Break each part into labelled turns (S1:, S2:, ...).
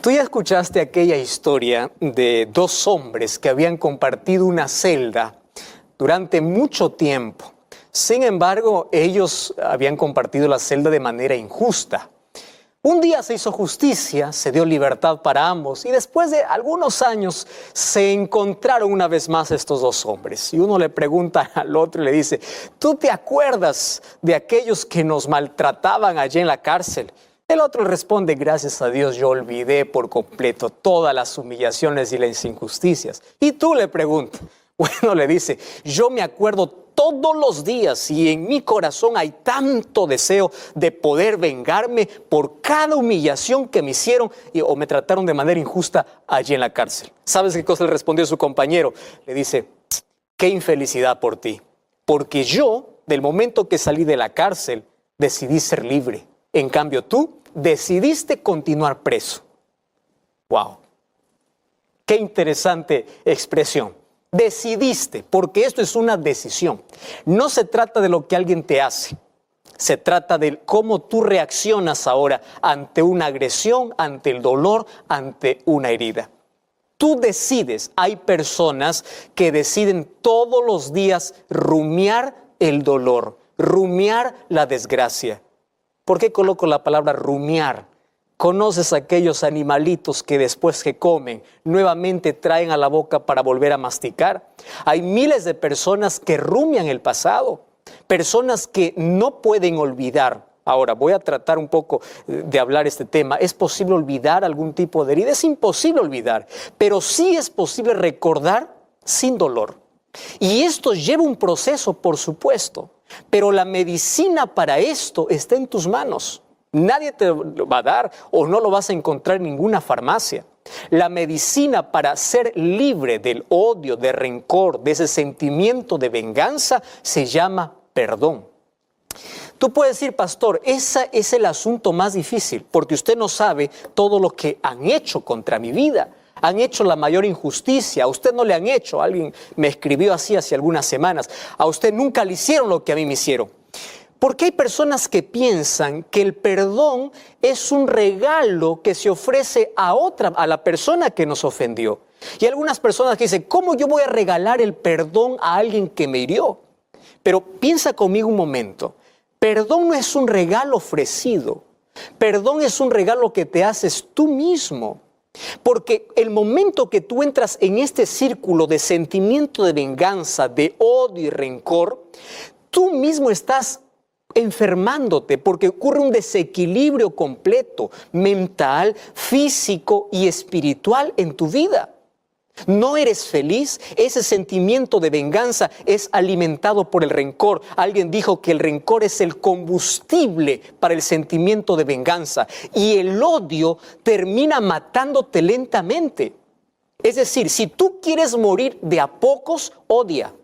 S1: Tú ya escuchaste aquella historia de dos hombres que habían compartido una celda durante mucho tiempo. Sin embargo, ellos habían compartido la celda de manera injusta. Un día se hizo justicia, se dio libertad para ambos y después de algunos años se encontraron una vez más estos dos hombres. Y uno le pregunta al otro y le dice: ¿tú te acuerdas de aquellos que nos maltrataban allí en la cárcel? El otro responde: gracias a Dios yo olvidé por completo todas las humillaciones y las injusticias. Y tú le preguntas. Bueno, le dice: yo me acuerdo todos los días y en mi corazón hay tanto deseo de poder vengarme por cada humillación que me hicieron o me trataron de manera injusta allí en la cárcel. ¿Sabes qué cosa le respondió su compañero? Le dice: qué infelicidad por ti, porque yo, del momento que salí de la cárcel, decidí ser libre. En cambio, tú decidiste continuar preso. ¡Wow! ¡Qué interesante expresión! Decidiste, porque esto es una decisión. No se trata de lo que alguien te hace. Se trata de cómo tú reaccionas ahora ante una agresión, ante el dolor, ante una herida. Tú decides. Hay personas que deciden todos los días rumiar el dolor, rumiar la desgracia. ¿Por qué coloco la palabra rumiar? ¿Conoces aquellos animalitos que después que comen nuevamente traen a la boca para volver a masticar? Hay miles de personas que rumian el pasado, personas que no pueden olvidar. Ahora voy a tratar un poco de hablar este tema. ¿Es posible olvidar algún tipo de herida? Es imposible olvidar, pero sí es posible recordar sin dolor. Y esto lleva un proceso, por supuesto, pero la medicina para esto está en tus manos. Nadie te lo va a dar o no lo vas a encontrar en ninguna farmacia. La medicina para ser libre del odio, de rencor, de ese sentimiento de venganza, se llama perdón. Tú puedes decir: pastor, ese es el asunto más difícil, porque usted no sabe todo lo que han hecho contra mi vida. Han hecho la mayor injusticia. A usted no le han hecho. Alguien me escribió así hace algunas semanas: a usted nunca le hicieron lo que a mí me hicieron. Porque hay personas que piensan que el perdón es un regalo que se ofrece a la persona que nos ofendió. Y algunas personas que dicen: ¿cómo yo voy a regalar el perdón a alguien que me hirió? Pero piensa conmigo un momento. Perdón no es un regalo ofrecido. Perdón es un regalo que te haces tú mismo. Porque el momento que tú entras en este círculo de sentimiento de venganza, de odio y rencor, tú mismo estás enfermándote, porque ocurre un desequilibrio completo, mental, físico y espiritual en tu vida. No eres feliz. Ese sentimiento de venganza es alimentado por el rencor. Alguien dijo que el rencor es el combustible para el sentimiento de venganza y el odio termina matándote lentamente. Es decir, si tú quieres morir de a pocos, odia.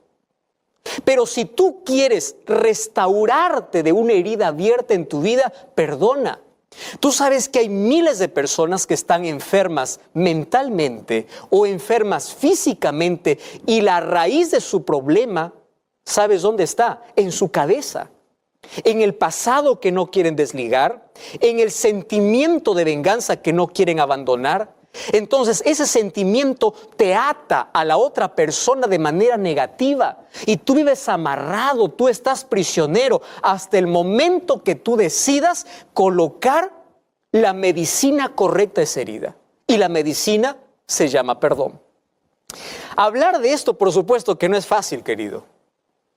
S1: Pero si tú quieres restaurarte de una herida abierta en tu vida, perdona. Tú sabes que hay miles de personas que están enfermas mentalmente o enfermas físicamente y la raíz de su problema, ¿sabes dónde está? En su cabeza, en el pasado que no quieren desligar, en el sentimiento de venganza que no quieren abandonar. Entonces ese sentimiento te ata a la otra persona de manera negativa y tú vives amarrado, tú estás prisionero hasta el momento que tú decidas colocar la medicina correcta a esa herida. Y la medicina se llama perdón. Hablar de esto, por supuesto que no es fácil, querido.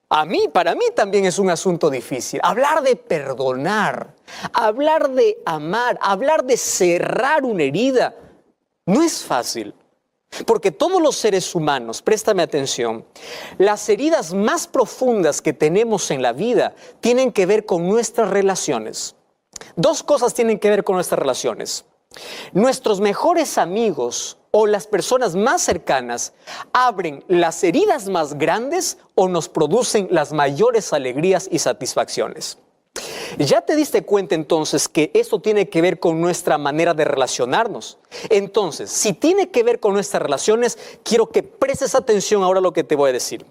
S1: Para mí también es un asunto difícil. Hablar de perdonar, hablar de amar, hablar de cerrar una herida. No es fácil, porque todos los seres humanos, préstame atención, las heridas más profundas que tenemos en la vida tienen que ver con nuestras relaciones. Dos cosas tienen que ver con nuestras relaciones. Nuestros mejores amigos o las personas más cercanas abren las heridas más grandes o nos producen las mayores alegrías y satisfacciones. ¿Ya te diste cuenta entonces que esto tiene que ver con nuestra manera de relacionarnos? Entonces, si tiene que ver con nuestras relaciones, quiero que prestes atención ahora a lo que te voy a decir.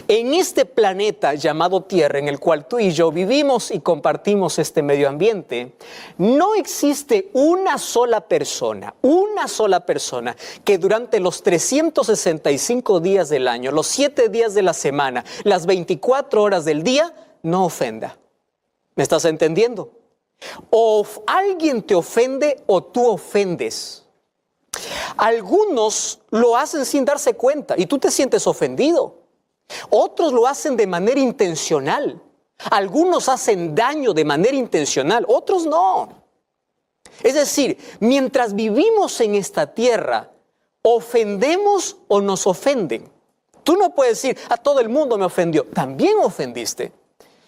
S1: En este planeta llamado Tierra, en el cual tú y yo vivimos y compartimos este medio ambiente, no existe una sola persona que durante los 365 días del año, los 7 días de la semana, las 24 horas del día, no ofenda. ¿Me estás entendiendo? O alguien te ofende o tú ofendes. Algunos lo hacen sin darse cuenta y tú te sientes ofendido. Otros lo hacen de manera intencional. Algunos hacen daño de manera intencional, otros no. Es decir, mientras vivimos en esta tierra, ofendemos o nos ofenden. Tú no puedes decir, a todo el mundo me ofendió. También ofendiste.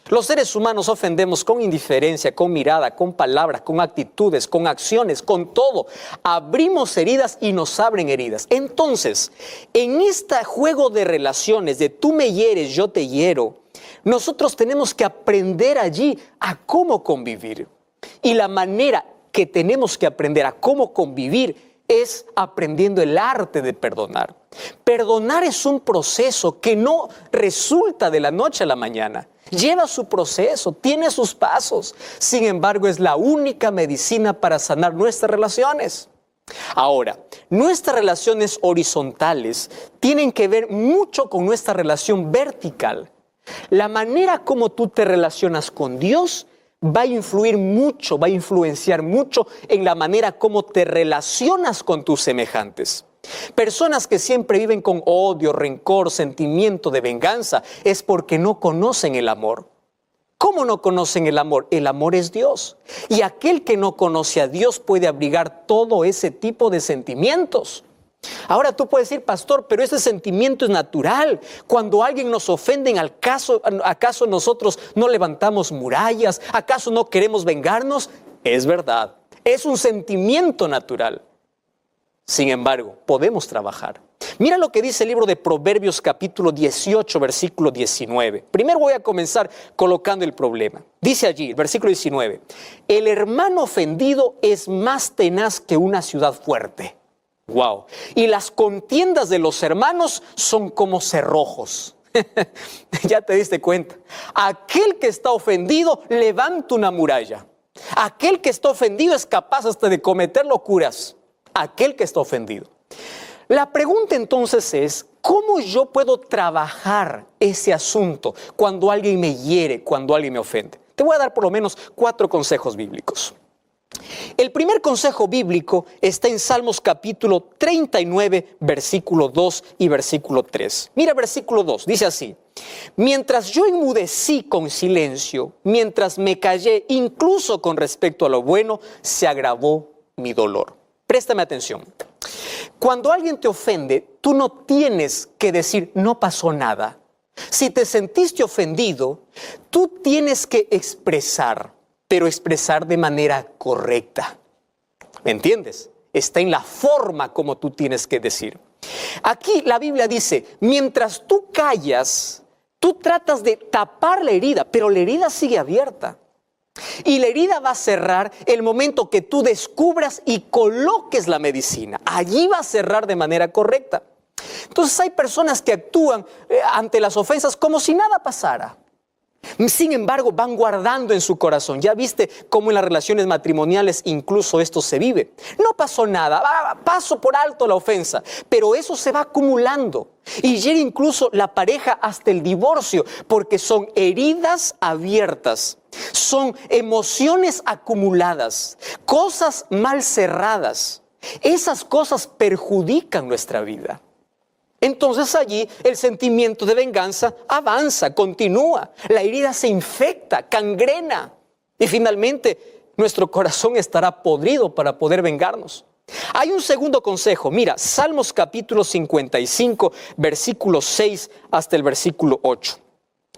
S1: Los seres humanos ofendemos con indiferencia, con mirada, con palabras, con actitudes, con acciones, con todo. Abrimos heridas y nos abren heridas. Entonces, en este juego de relaciones de tú me hieres, yo te hiero, nosotros tenemos que aprender allí a cómo convivir. Y la manera que tenemos que aprender a cómo convivir es aprendiendo el arte de perdonar. Perdonar es un proceso que no resulta de la noche a la mañana. Lleva su proceso, tiene sus pasos. Sin embargo, es la única medicina para sanar nuestras relaciones. Ahora, nuestras relaciones horizontales tienen que ver mucho con nuestra relación vertical. La manera como tú te relacionas con Dios va a influir mucho, va a influenciar mucho en la manera como te relacionas con tus semejantes. Personas que siempre viven con odio, rencor, sentimiento de venganza, es porque no conocen el amor. ¿Cómo no conocen el amor? El amor es Dios. Y aquel que no conoce a Dios puede abrigar todo ese tipo de sentimientos. Ahora tú puedes decir, pastor, pero ese sentimiento es natural. Cuando alguien nos ofende, ¿acaso nosotros no levantamos murallas? ¿Acaso no queremos vengarnos? Es verdad, es un sentimiento natural. Sin embargo, podemos trabajar. Mira lo que dice el libro de Proverbios capítulo 18, versículo 19. Primero voy a comenzar colocando el problema. Dice allí, versículo 19, el hermano ofendido es más tenaz que una ciudad fuerte. Wow. Y las contiendas de los hermanos son como cerrojos. Ya te diste cuenta. Aquel que está ofendido levanta una muralla. Aquel que está ofendido es capaz hasta de cometer locuras. Aquel que está ofendido. La pregunta entonces es, ¿cómo yo puedo trabajar ese asunto cuando alguien me hiere, cuando alguien me ofende? Te voy a dar por lo menos 4 consejos bíblicos. El primer consejo bíblico está en Salmos capítulo 39, versículo 2 y versículo 3. Mira versículo 2, dice así, mientras yo enmudecí con silencio, mientras me callé incluso con respecto a lo bueno, se agravó mi dolor. Préstame atención. Cuando alguien te ofende, tú no tienes que decir, no pasó nada. Si te sentiste ofendido, tú tienes que expresar, pero expresar de manera correcta. ¿Me entiendes? Está en la forma como tú tienes que decir. Aquí la Biblia dice, mientras tú callas, tú tratas de tapar la herida, pero la herida sigue abierta. Y la herida va a cerrar el momento que tú descubras y coloques la medicina. Allí va a cerrar de manera correcta. Entonces hay personas que actúan ante las ofensas como si nada pasara. Sin embargo, van guardando en su corazón. Ya viste cómo en las relaciones matrimoniales incluso esto se vive. No pasó nada, paso por alto la ofensa, pero eso se va acumulando. Y llega incluso la pareja hasta el divorcio, porque son heridas abiertas, son emociones acumuladas, cosas mal cerradas. Esas cosas perjudican nuestra vida. Entonces allí el sentimiento de venganza avanza, continúa, la herida se infecta, cangrena y finalmente nuestro corazón estará podrido para poder vengarnos. Hay un segundo consejo, mira, Salmos capítulo 55, versículo 6 hasta el versículo 8.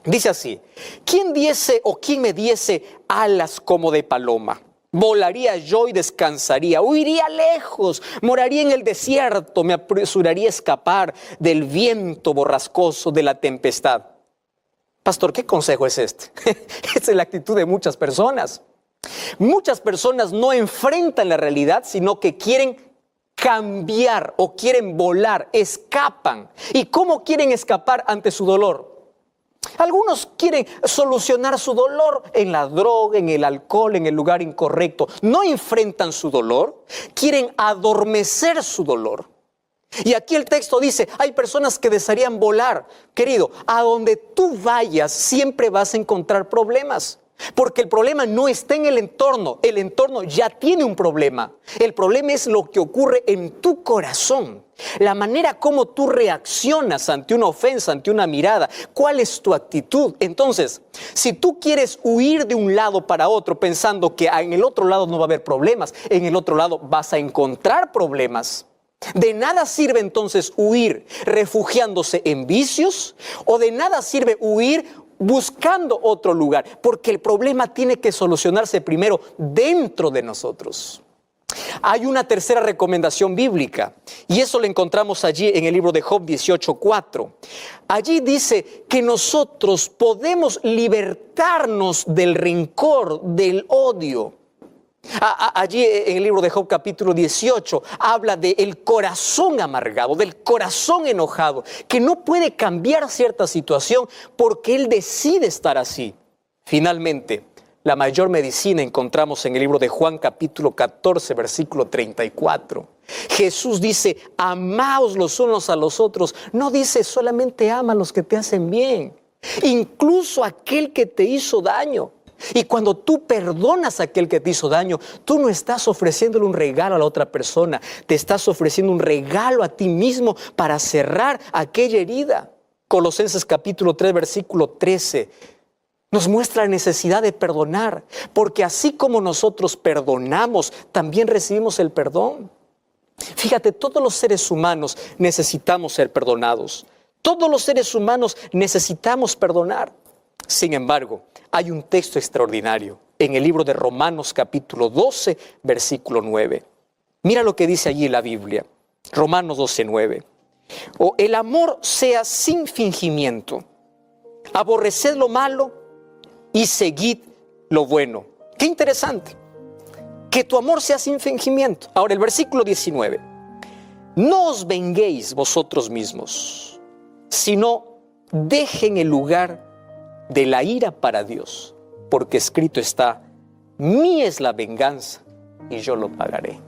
S1: Dice así, ¿quién diese o quién me diese alas como de paloma? Volaría yo y descansaría, huiría lejos, moraría en el desierto, me apresuraría a escapar del viento borrascoso de la tempestad. Pastor, ¿qué consejo es este? Esa es la actitud de muchas personas. Muchas personas no enfrentan la realidad, sino que quieren cambiar o quieren volar, escapan. ¿Y cómo quieren escapar ante su dolor? Algunos quieren solucionar su dolor en la droga, en el alcohol, en el lugar incorrecto. No enfrentan su dolor, quieren adormecer su dolor. Y aquí el texto dice, hay personas que desearían volar. Querido, a donde tú vayas siempre vas a encontrar problemas. Porque el problema no está en el entorno ya tiene un problema. El problema es lo que ocurre en tu corazón. La manera como tú reaccionas ante una ofensa, ante una mirada. ¿Cuál es tu actitud? Entonces, si tú quieres huir de un lado para otro pensando que en el otro lado no va a haber problemas, en el otro lado vas a encontrar problemas. De nada sirve entonces huir refugiándose en vicios, o de nada sirve huir buscando otro lugar, porque el problema tiene que solucionarse primero dentro de nosotros. Hay una tercera recomendación bíblica, y eso lo encontramos allí en el libro de Job 18:4. Allí dice que nosotros podemos libertarnos del rencor, del odio. Allí en el libro de Job capítulo 18 habla del corazón amargado, del corazón enojado, que no puede cambiar cierta situación porque él decide estar así. Finalmente, la mayor medicina encontramos en el libro de Juan capítulo 14 versículo 34. Jesús dice, amaos los unos a los otros. No dice solamente ama a los que te hacen bien, incluso aquel que te hizo daño. Y cuando tú perdonas a aquel que te hizo daño, tú no estás ofreciéndole un regalo a la otra persona, te estás ofreciendo un regalo a ti mismo para cerrar aquella herida. Colosenses capítulo 3 versículo 13 nos muestra la necesidad de perdonar, porque así como nosotros perdonamos, también recibimos el perdón. Fíjate, todos los seres humanos necesitamos ser perdonados. Todos los seres humanos necesitamos perdonar. Sin embargo, hay un texto extraordinario en el libro de Romanos capítulo 12, versículo 9. Mira lo que dice allí la Biblia, Romanos 12, 9. O el amor sea sin fingimiento, aborreced lo malo y seguid lo bueno. Qué interesante, que tu amor sea sin fingimiento. Ahora el versículo 19. No os venguéis vosotros mismos, sino dejen el lugar de la ira para Dios, porque escrito está, mía es la venganza y yo lo pagaré.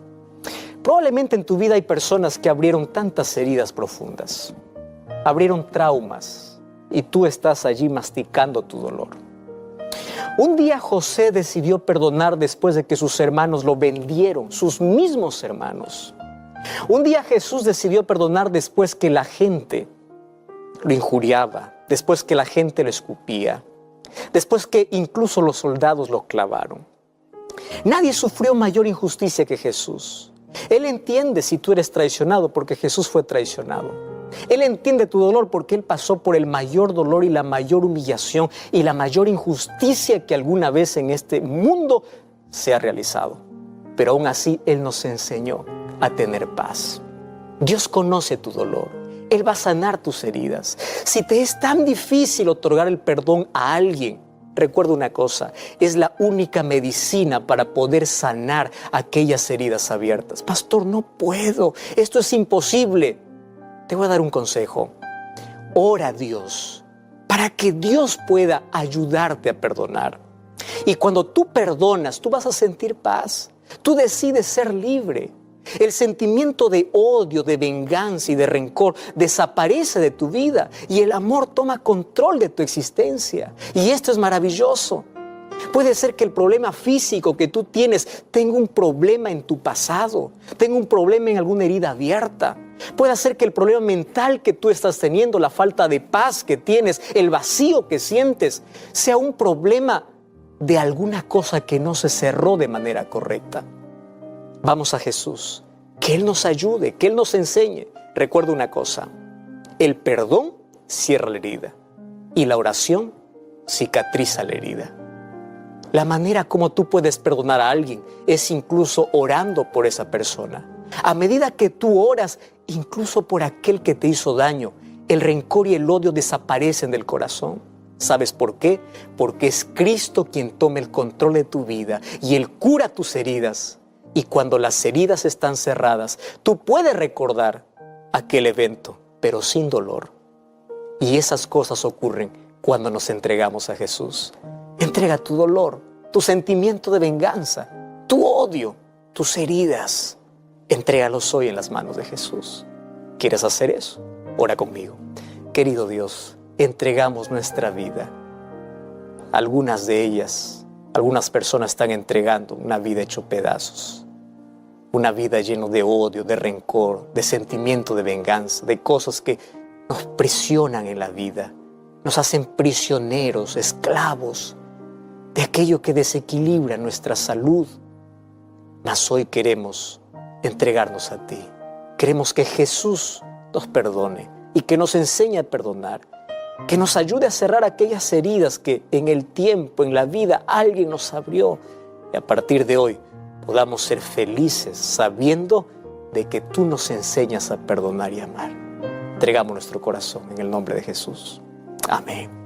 S1: Probablemente en tu vida hay personas que abrieron tantas heridas profundas, abrieron traumas, y tú estás allí masticando tu dolor. Un día José decidió perdonar después de que sus hermanos lo vendieron, sus mismos hermanos. Un día Jesús decidió perdonar después que la gente lo injuriaba, después que la gente lo escupía, después que incluso los soldados lo clavaron. Nadie sufrió mayor injusticia que Jesús. Él entiende si tú eres traicionado porque Jesús fue traicionado. Él entiende tu dolor porque Él pasó por el mayor dolor y la mayor humillación y la mayor injusticia que alguna vez en este mundo se ha realizado. Pero aún así Él nos enseñó a tener paz. Dios conoce tu dolor. Él va a sanar tus heridas. Si te es tan difícil otorgar el perdón a alguien, recuerda una cosa, es la única medicina para poder sanar aquellas heridas abiertas. Pastor, no puedo, esto es imposible. Te voy a dar un consejo. Ora a Dios para que Dios pueda ayudarte a perdonar. Y cuando tú perdonas, tú vas a sentir paz. Tú decides ser libre. El sentimiento de odio, de venganza y de rencor desaparece de tu vida y el amor toma control de tu existencia. Y esto es maravilloso. Puede ser que el problema físico que tú tienes tenga un problema en tu pasado, tenga un problema en alguna herida abierta. Puede ser que el problema mental que tú estás teniendo, la falta de paz que tienes, el vacío que sientes, sea un problema de alguna cosa que no se cerró de manera correcta. Vamos a Jesús, que Él nos ayude, que Él nos enseñe. Recuerda una cosa, el perdón cierra la herida y la oración cicatriza la herida. La manera como tú puedes perdonar a alguien es incluso orando por esa persona. A medida que tú oras, incluso por aquel que te hizo daño, el rencor y el odio desaparecen del corazón. ¿Sabes por qué? Porque es Cristo quien toma el control de tu vida y Él cura tus heridas. Y cuando las heridas están cerradas, tú puedes recordar aquel evento, pero sin dolor. Y esas cosas ocurren cuando nos entregamos a Jesús. Entrega tu dolor, tu sentimiento de venganza, tu odio, tus heridas. Entrégalos hoy en las manos de Jesús. ¿Quieres hacer eso? Ora conmigo. Querido Dios, entregamos nuestra vida. Algunas de ellas, algunas personas están entregando una vida hecho pedazos. Una vida llena de odio, de rencor, de sentimiento de venganza, de cosas que nos presionan en la vida, nos hacen prisioneros, esclavos de aquello que desequilibra nuestra salud. Mas hoy queremos entregarnos a ti. Queremos que Jesús nos perdone y que nos enseñe a perdonar, que nos ayude a cerrar aquellas heridas que en el tiempo, en la vida, alguien nos abrió. Y a partir de hoy podamos ser felices sabiendo de que tú nos enseñas a perdonar y amar. Entregamos nuestro corazón en el nombre de Jesús. Amén.